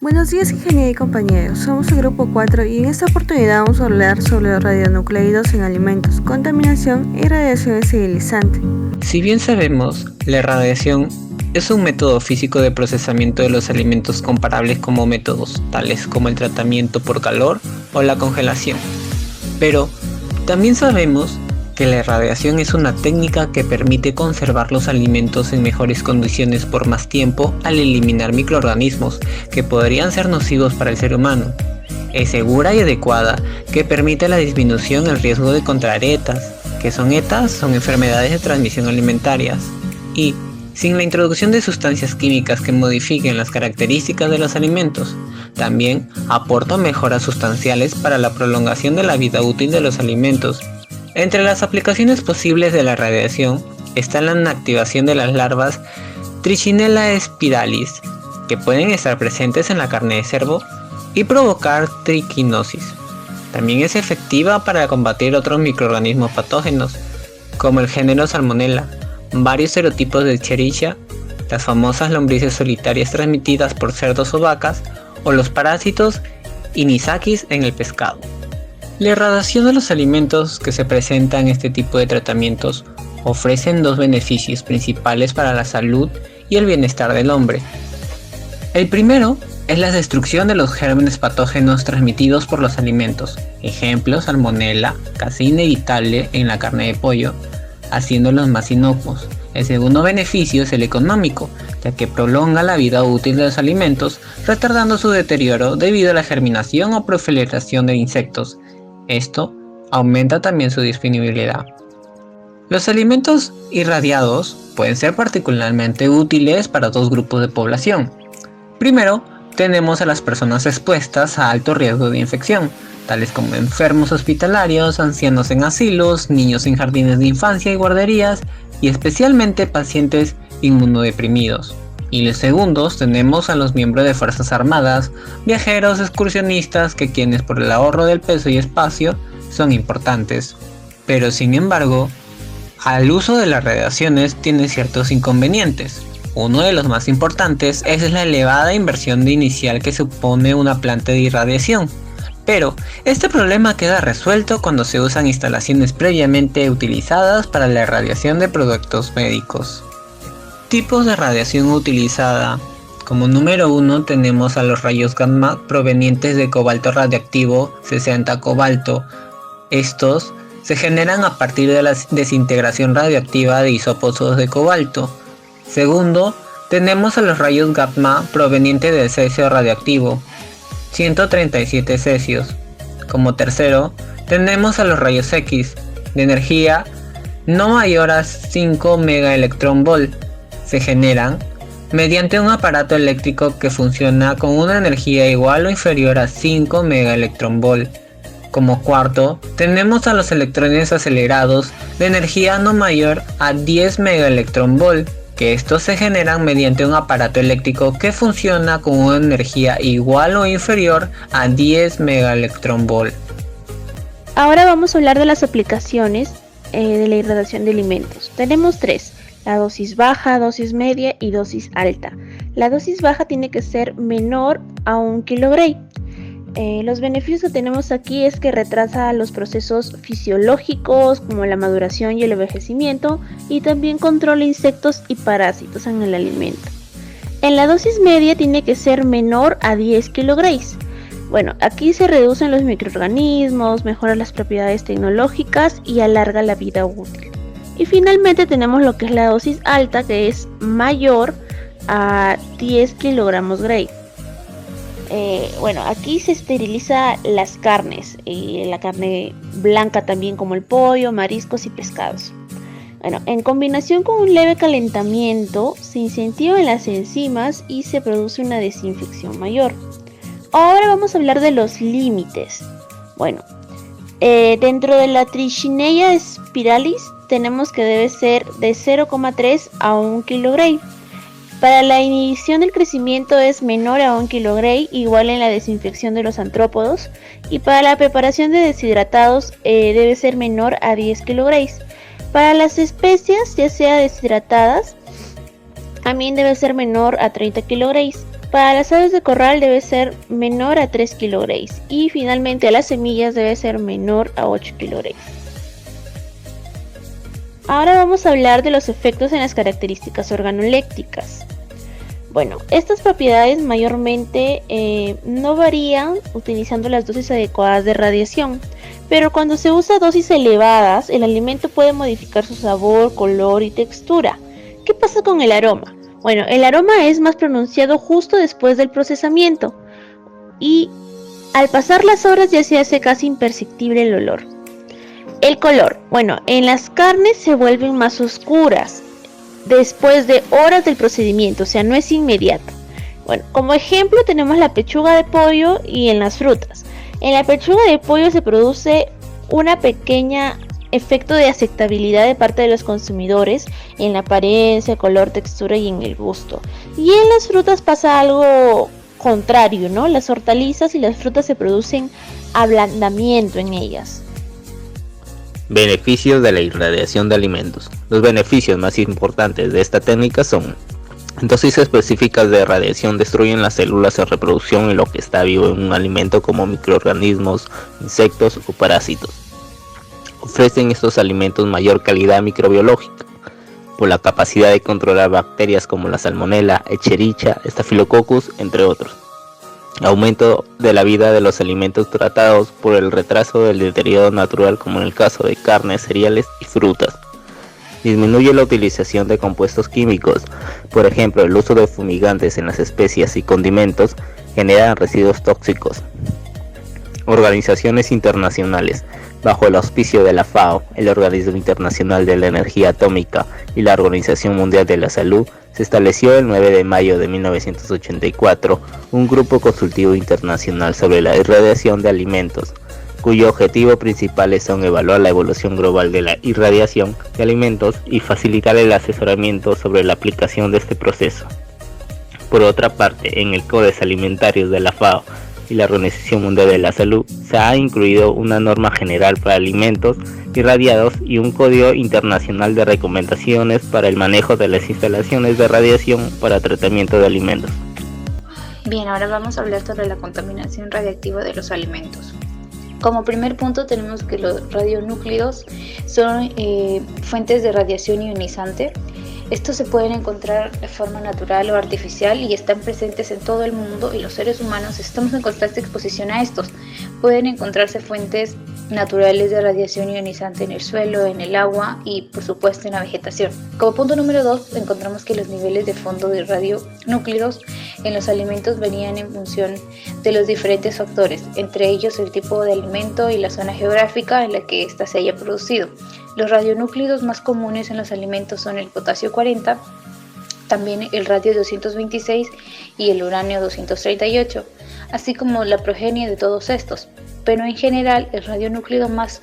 Buenos días, ingeniería y compañeros. Somos el grupo 4 y en esta oportunidad vamos a hablar sobre los radionucleidos en alimentos, contaminación y radiación esterilizante. Si bien sabemos, la radiación es un método físico de procesamiento de los alimentos comparables como métodos tales como el tratamiento por calor o la congelación. Pero también sabemos que la radiación es una técnica que permite conservar los alimentos en mejores condiciones por más tiempo al eliminar microorganismos que podrían ser nocivos para el ser humano. Es segura y adecuada, que permite la disminución del riesgo de contraer ETAs, que son enfermedades de transmisión alimentarias, y sin la introducción de sustancias químicas que modifiquen las características de los alimentos. También aporta mejoras sustanciales para la prolongación de la vida útil de los alimentos. Entre las aplicaciones posibles de la radiación está la inactivación de las larvas Trichinella spiralis, que pueden estar presentes en la carne de cerdo y provocar triquinosis. También es efectiva para combatir otros microorganismos patógenos, como el género Salmonella, varios serotipos de Escherichia, las famosas lombrices solitarias transmitidas por cerdos o vacas, o los parásitos Anisakis en el pescado. La irradiación de los alimentos que se presenta en este tipo de tratamientos ofrecen dos beneficios principales para la salud y el bienestar del hombre. El primero es la destrucción de los gérmenes patógenos transmitidos por los alimentos, ejemplo Salmonella, casi inevitable en la carne de pollo, haciéndolos más inocuos. El segundo beneficio es el económico, ya que prolonga la vida útil de los alimentos, retardando su deterioro debido a la germinación o proliferación de insectos. Esto aumenta también su disponibilidad. Los alimentos irradiados pueden ser particularmente útiles para dos grupos de población. Primero, tenemos a las personas expuestas a alto riesgo de infección, tales como enfermos hospitalarios, ancianos en asilos, niños en jardines de infancia y guarderías, y especialmente pacientes inmunodeprimidos. Y los segundos tenemos a los miembros de Fuerzas Armadas, viajeros, excursionistas, quienes por el ahorro del peso y espacio son importantes. Pero sin embargo, el uso de las radiaciones tiene ciertos inconvenientes. Uno de los más importantes es la elevada inversión inicial que supone una planta de irradiación. Pero este problema queda resuelto cuando se usan instalaciones previamente utilizadas para la irradiación de productos médicos. Tipos de radiación utilizada. Como número 1 tenemos a los rayos gamma provenientes de cobalto radiactivo 60 cobalto. Estos se generan a partir de la desintegración radiactiva de isótopos de cobalto. Segundo, tenemos a los rayos gamma provenientes del cesio radiactivo 137 cesios. Como tercero, tenemos a los rayos X de energía no mayor a 5 megaelectronvolt. Se generan mediante un aparato eléctrico que funciona con una energía igual o inferior a 5 megaelectronvolt. Como cuarto, tenemos a los electrones acelerados de energía no mayor a 10 megaelectronvolt, que estos se generan mediante un aparato eléctrico que funciona con una energía igual o inferior a 10 megaelectronvolt. Ahora vamos a hablar de las aplicaciones de la irradiación de alimentos. Tenemos tres: la dosis baja, dosis media y dosis alta. La dosis baja tiene que ser menor a 1 kg. Los beneficios que tenemos aquí es que retrasa los procesos fisiológicos como la maduración y el envejecimiento, y también controla insectos y parásitos en el alimento. En la dosis media tiene que ser menor a 10 kg. Bueno, aquí se reducen los microorganismos, mejora las propiedades tecnológicas y alarga la vida útil. Y finalmente tenemos lo que es la dosis alta, que es mayor a 10 kilogramos Gray. Bueno, aquí se esteriliza las carnes, la carne blanca también, como el pollo, mariscos y pescados. Bueno, en combinación con un leve calentamiento se incentivan las enzimas y se produce una desinfección mayor. Ahora vamos a hablar de los límites. Bueno, dentro de la Trichinella spiralis tenemos que debe ser de 0,3 a 1 kg. Para la inhibición del crecimiento es menor a 1 kg, igual en la desinfección de los artrópodos, y para la preparación de deshidratados debe ser menor a 10 kg. Para las especias, ya sea deshidratadas, también debe ser menor a 30 kg. Para las aves de corral debe ser menor a 3 kg y finalmente a las semillas debe ser menor a 8 kg. Ahora vamos a hablar de los efectos en las características organolépticas. Bueno, estas propiedades mayormente no varían utilizando las dosis adecuadas de radiación, pero cuando se usa dosis elevadas, el alimento puede modificar su sabor, color y textura. ¿Qué pasa con el aroma? Bueno, el aroma es más pronunciado justo después del procesamiento y al pasar las horas ya se hace casi imperceptible el olor. El color, bueno, en las carnes se vuelven más oscuras después de horas del procedimiento, o sea, no es inmediato. Bueno, como ejemplo tenemos la pechuga de pollo y en las frutas. En la pechuga de pollo se produce una pequeña efecto de aceptabilidad de parte de los consumidores en la apariencia, color, textura y en el gusto. Y en las frutas pasa algo contrario, ¿no? Las hortalizas y las frutas se producen ablandamiento en ellas. Beneficios de la irradiación de alimentos. Los beneficios más importantes de esta técnica son: dosis específicas de radiación destruyen las células de reproducción en lo que está vivo en un alimento, como microorganismos, insectos o parásitos. Ofrecen estos alimentos mayor calidad microbiológica por la capacidad de controlar bacterias como la salmonella, Escherichia, Staphylococcus, entre otros. Aumento de la vida de los alimentos tratados por el retraso del deterioro natural, como en el caso de carnes, cereales y frutas. Disminuye la utilización de compuestos químicos, por ejemplo, el uso de fumigantes en las especias y condimentos generan residuos tóxicos. Organizaciones internacionales. Bajo el auspicio de la FAO, el Organismo Internacional de la Energía Atómica y la Organización Mundial de la Salud, se estableció el 9 de mayo de 1984 un grupo consultivo internacional sobre la irradiación de alimentos, cuyo objetivo principales son evaluar la evolución global de la irradiación de alimentos y facilitar el asesoramiento sobre la aplicación de este proceso. Por otra parte, en el Códex Alimentario de la FAO y la Organización Mundial de la Salud se ha incluido una norma general para alimentos irradiados y un código internacional de recomendaciones para el manejo de las instalaciones de radiación para tratamiento de alimentos. Bien, ahora vamos a hablar sobre la contaminación radiactiva de los alimentos. Como primer punto tenemos que los radionúclidos son fuentes de radiación ionizante. Estos se pueden encontrar de forma natural o artificial y están presentes en todo el mundo, y los seres humanos estamos en constante exposición a estos. Pueden encontrarse fuentes naturales de radiación ionizante en el suelo, en el agua y por supuesto en la vegetación. Como punto número 2 encontramos que los niveles de fondo de radionúclidos en los alimentos varían en función de los diferentes factores, entre ellos el tipo de alimento y la zona geográfica en la que ésta se haya producido. Los radionúclidos más comunes en los alimentos son el potasio 40, también el radio 226 y el uranio 238, así como la progenie de todos estos. Pero en general el radionúclido más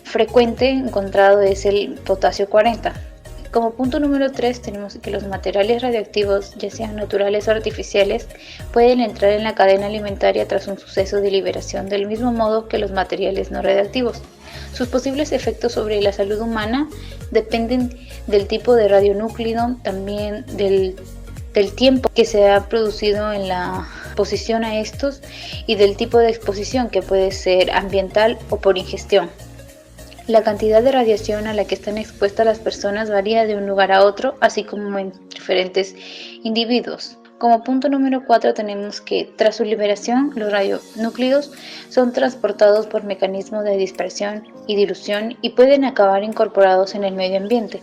frecuente encontrado es el potasio 40. Como punto número 3 tenemos que los materiales radioactivos, ya sean naturales o artificiales, pueden entrar en la cadena alimentaria tras un suceso de liberación, del mismo modo que los materiales no radioactivos. Sus posibles efectos sobre la salud humana dependen del tipo de radionúclido, también del tiempo que se ha producido en la exposición a estos y del tipo de exposición, que puede ser ambiental o por ingestión. La cantidad de radiación a la que están expuestas las personas varía de un lugar a otro, así como en diferentes individuos. Como punto número 4 tenemos que tras su liberación los radionúclidos son transportados por mecanismos de dispersión y dilución y pueden acabar incorporados en el medio ambiente.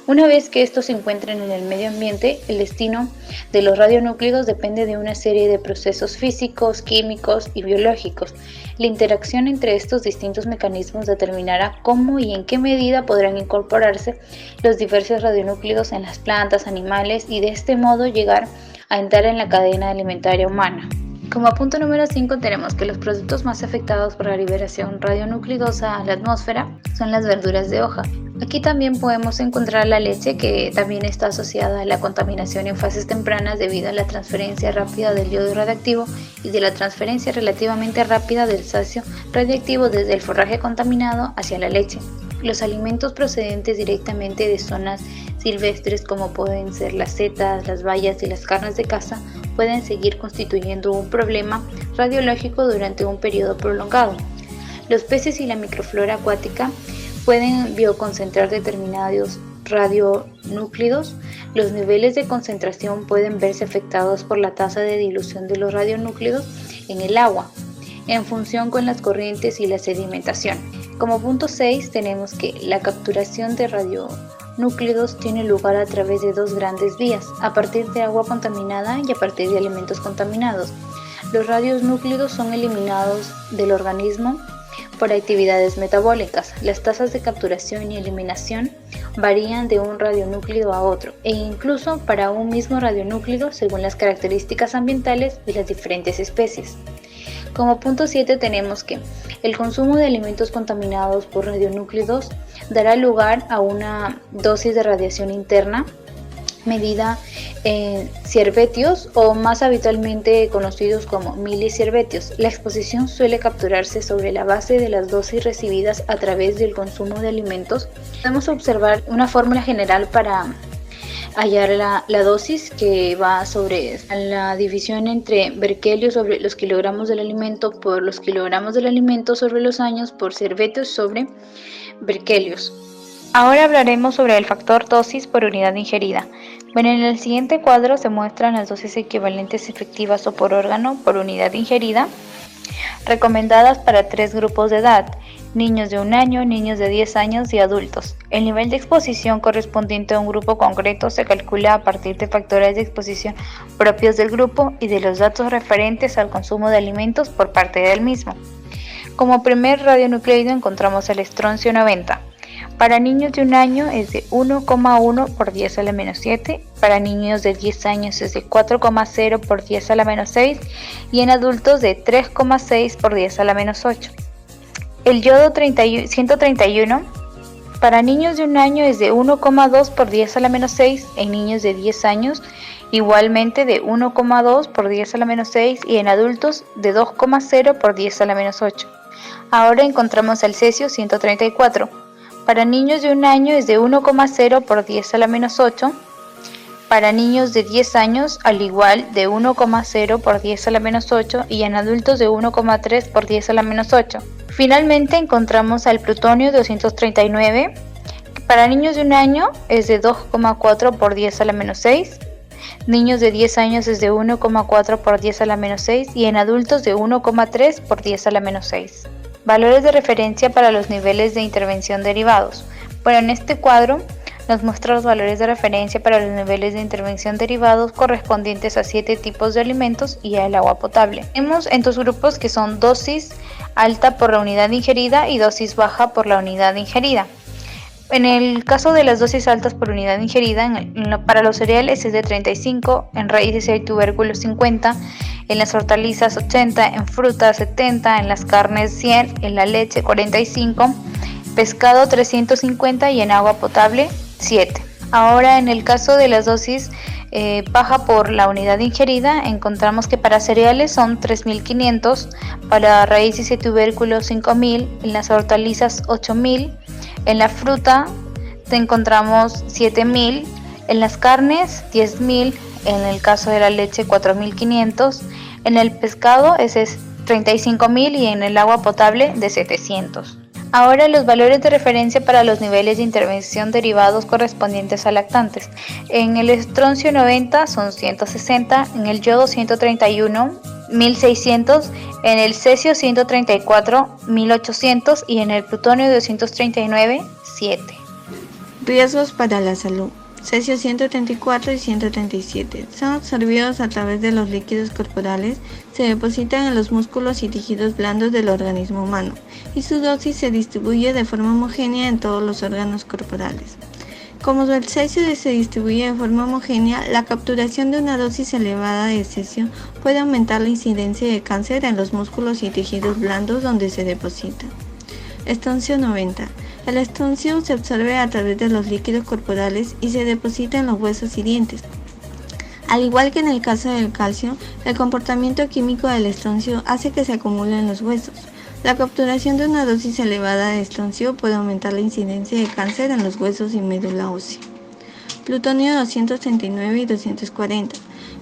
Una vez que estos se encuentren en el medio ambiente, el destino de los radionúclidos depende de una serie de procesos físicos, químicos y biológicos. La interacción entre estos distintos mecanismos determinará cómo y en qué medida podrán incorporarse los diversos radionúclidos en las plantas, animales y de este modo llegar a entrar en la cadena alimentaria humana. Como punto número 5 tenemos que los productos más afectados por la liberación radionuclidosa a la atmósfera son las verduras de hoja. Aquí también podemos encontrar la leche, que también está asociada a la contaminación en fases tempranas debido a la transferencia rápida del yodo radiactivo y de la transferencia relativamente rápida del calcio radiactivo desde el forraje contaminado hacia la leche. Los alimentos procedentes directamente de zonas silvestres, como pueden ser las setas, las bayas y las carnes de caza, pueden seguir constituyendo un problema radiológico durante un periodo prolongado. Los peces y la microflora acuática pueden bioconcentrar determinados radionúclidos. Los niveles de concentración pueden verse afectados por la tasa de dilución de los radionúclidos en el agua, en función con las corrientes y la sedimentación. Como punto 6 tenemos que la capturación de radionúclidos tiene lugar a través de dos grandes vías, a partir de agua contaminada y a partir de alimentos contaminados. Los radionúclidos son eliminados del organismo por actividades metabólicas. Las tasas de capturación y eliminación varían de un radionúclido a otro e incluso para un mismo radionúclido según las características ambientales de las diferentes especies. Como punto 7 tenemos que el consumo de alimentos contaminados por radionúclidos dará lugar a una dosis de radiación interna medida en ciervetios o más habitualmente conocidos como miliciervetios. La exposición suele capturarse sobre la base de las dosis recibidas a través del consumo de alimentos. Podemos observar una fórmula general para hallar la dosis que va sobre la división entre berkelios sobre los kilogramos del alimento por los kilogramos del alimento sobre los años por ciervetios sobre berkelios. Ahora hablaremos sobre el factor dosis por unidad ingerida. Bueno, en el siguiente cuadro se muestran las dosis equivalentes efectivas o por órgano por unidad ingerida, recomendadas para tres grupos de edad: niños de 1 año, niños de 10 años y adultos. El nivel de exposición correspondiente a un grupo concreto se calcula a partir de factores de exposición propios del grupo y de los datos referentes al consumo de alimentos por parte del mismo. Como primer radionucleido encontramos el estroncio 90. Para niños de 1 año es de 1,1 por 10 a la menos 7, para niños de 10 años es de 4,0 por 10 a la menos 6 y en adultos de 3,6 por 10 a la menos 8. El yodo 131 para niños de 1 año es de 1,2 por 10 a la menos 6, en niños de 10 años igualmente de 1,2 por 10 a la menos 6 y en adultos de 2,0 por 10 a la menos 8. Ahora encontramos el cesio 134. Para niños de 1 año es de 1,0 por 10 a la menos 8. Para niños de 10 años, al igual, de 1,0 por 10 a la menos 8 y en adultos de 1,3 por 10 a la menos 8. Finalmente encontramos al plutonio 239. Para niños de 1 año es de 2,4 por 10 a la menos 6. Niños de 10 años es de 1,4 por 10 a la menos 6 y en adultos de 1,3 por 10 a la menos 6. Valores de referencia para los niveles de intervención derivados. Bueno, en este cuadro nos muestra los valores de referencia para los niveles de intervención derivados correspondientes a 7 tipos de alimentos y al agua potable. Tenemos en dos grupos que son dosis alta por la unidad ingerida y dosis baja por la unidad ingerida. En el caso de las dosis altas por unidad ingerida, para los cereales es de 35, en raíces y tubérculos 50, en las hortalizas 80, en frutas 70, en las carnes 100, en la leche 45, pescado 350 y en agua potable 7. Ahora en el caso de las dosis baja por la unidad ingerida, encontramos que para cereales son 3.500, para raíces y tubérculos 5.000, en las hortalizas 8.000, en la fruta encontramos 7.000, en las carnes 10.000, en el caso de la leche 4.500, en el pescado ese es 35.000 y en el agua potable de 700. Ahora los valores de referencia para los niveles de intervención derivados correspondientes a lactantes. En el estroncio 90 son 160, en el yodo 131, 1600, en el cesio 134, 1800 y en el plutonio 239, 7. Riesgos para la salud. Cesio 134 y 137 son absorbidos a través de los líquidos corporales, se depositan en los músculos y tejidos blandos del organismo humano y su dosis se distribuye de forma homogénea en todos los órganos corporales. Como el cesio se distribuye de forma homogénea, la capturación de una dosis elevada de cesio puede aumentar la incidencia de cáncer en los músculos y tejidos blandos donde se deposita. Estroncio 90. El estroncio se absorbe a través de los líquidos corporales y se deposita en los huesos y dientes. Al igual que en el caso del calcio, el comportamiento químico del estroncio hace que se acumule en los huesos. La capturación de una dosis elevada de estroncio puede aumentar la incidencia de cáncer en los huesos y médula ósea. Plutonio 239 y 240.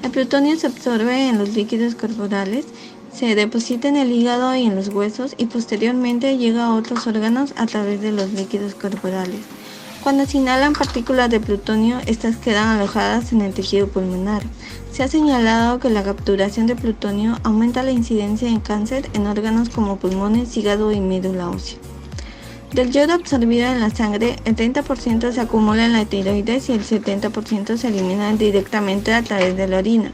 El plutonio se absorbe en los líquidos corporales, se deposita en el hígado y en los huesos y posteriormente llega a otros órganos a través de los líquidos corporales. Cuando se inhalan partículas de plutonio, estas quedan alojadas en el tejido pulmonar. Se ha señalado que la capturación de plutonio aumenta la incidencia en cáncer en órganos como pulmones, hígado y médula ósea. Del yodo absorbido en la sangre, el 30% se acumula en la tiroides y el 70% se elimina directamente a través de la orina.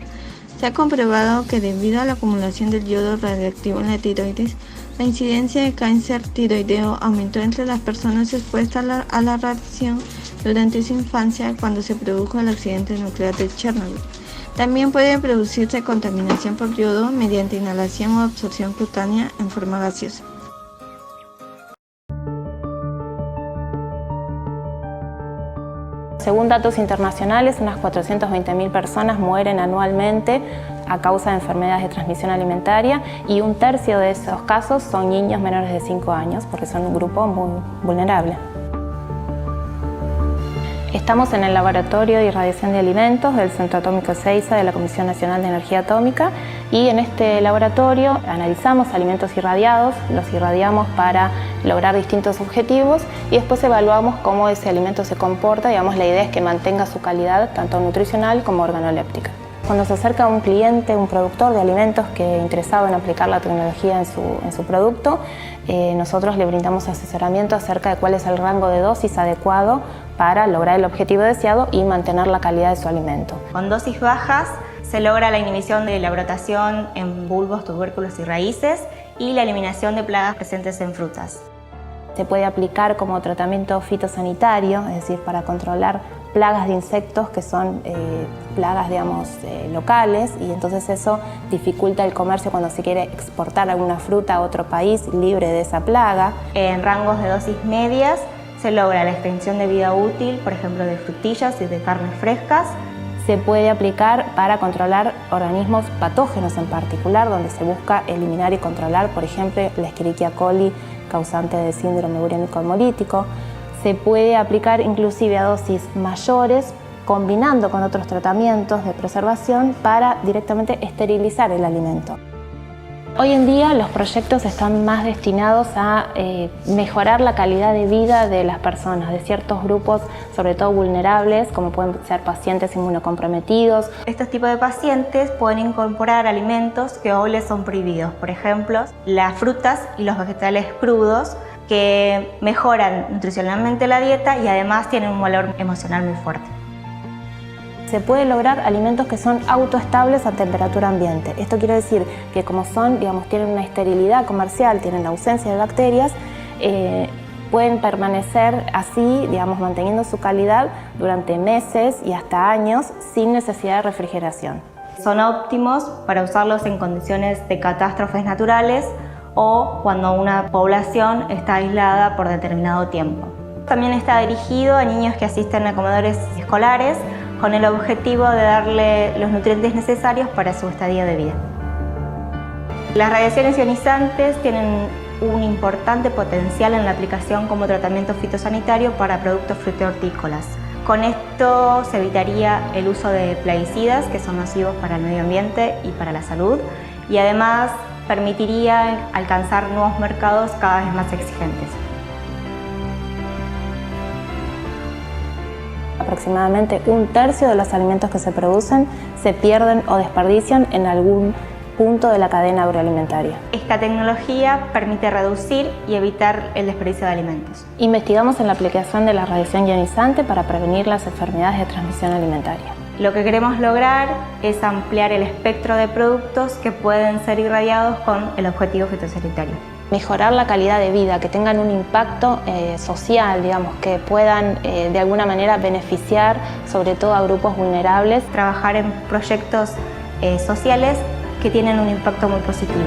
Se ha comprobado que debido a la acumulación del yodo radioactivo en la tiroides, la incidencia de cáncer tiroideo aumentó entre las personas expuestas a la radiación durante su infancia cuando se produjo el accidente nuclear de Chernobyl. También puede producirse contaminación por yodo mediante inhalación o absorción cutánea en forma gaseosa. Según datos internacionales, unas 420.000 personas mueren anualmente a causa de enfermedades de transmisión alimentaria y un tercio de esos casos son niños menores de 5 años porque son un grupo muy vulnerable. Estamos en el Laboratorio de Irradiación de Alimentos del Centro Atómico Ezeiza de la Comisión Nacional de Energía Atómica y en este laboratorio analizamos alimentos irradiados, los irradiamos para lograr distintos objetivos y después evaluamos cómo ese alimento se comporta. Digamos, la idea es que mantenga su calidad tanto nutricional como organoléptica. Cuando se acerca un cliente, un productor de alimentos que interesado en aplicar la tecnología en su producto, nosotros le brindamos asesoramiento acerca de cuál es el rango de dosis adecuado para lograr el objetivo deseado y mantener la calidad de su alimento. Con dosis bajas se logra la inhibición de la brotación en bulbos, tubérculos y raíces y la eliminación de plagas presentes en frutas. Se puede aplicar como tratamiento fitosanitario, es decir, para controlar plagas de insectos que son plagas, digamos, locales, y entonces eso dificulta el comercio cuando se quiere exportar alguna fruta a otro país libre de esa plaga. En rangos de dosis medias se logra la extensión de vida útil, por ejemplo, de frutillas y de carnes frescas. Se puede aplicar para controlar organismos patógenos en particular, donde se busca eliminar y controlar, por ejemplo, la Escherichia coli, causante de síndrome urémico hemolítico. Se puede aplicar inclusive a dosis mayores, combinando con otros tratamientos de preservación para directamente esterilizar el alimento. Hoy en día los proyectos están más destinados a mejorar la calidad de vida de las personas, de ciertos grupos, sobre todo vulnerables, como pueden ser pacientes inmunocomprometidos. Estos tipos de pacientes pueden incorporar alimentos que hoy les son prohibidos, por ejemplo, las frutas y los vegetales crudos, que mejoran nutricionalmente la dieta y además tienen un valor emocional muy fuerte. Se puede lograr alimentos que son autoestables a temperatura ambiente. Esto quiere decir que como son, digamos, tienen una esterilidad comercial, tienen ausencia de bacterias, pueden permanecer así, digamos, manteniendo su calidad durante meses y hasta años sin necesidad de refrigeración. Son óptimos para usarlos en condiciones de catástrofes naturales o cuando una población está aislada por determinado tiempo. También está dirigido a niños que asisten a comedores escolares con el objetivo de darle los nutrientes necesarios para su estadía de vida. Las radiaciones ionizantes tienen un importante potencial en la aplicación como tratamiento fitosanitario para productos frutícolas. Con esto se evitaría el uso de plaguicidas que son nocivos para el medio ambiente y para la salud, y además permitiría alcanzar nuevos mercados cada vez más exigentes. Aproximadamente un tercio de los alimentos que se producen se pierden o desperdician en algún punto de la cadena agroalimentaria. Esta tecnología permite reducir y evitar el desperdicio de alimentos. Investigamos en la aplicación de la radiación ionizante para prevenir las enfermedades de transmisión alimentaria. Lo que queremos lograr es ampliar el espectro de productos que pueden ser irradiados con el objetivo fitosanitario. Mejorar la calidad de vida, que tengan un impacto social, digamos, que puedan de alguna manera beneficiar sobre todo a grupos vulnerables. Trabajar en proyectos sociales que tienen un impacto muy positivo.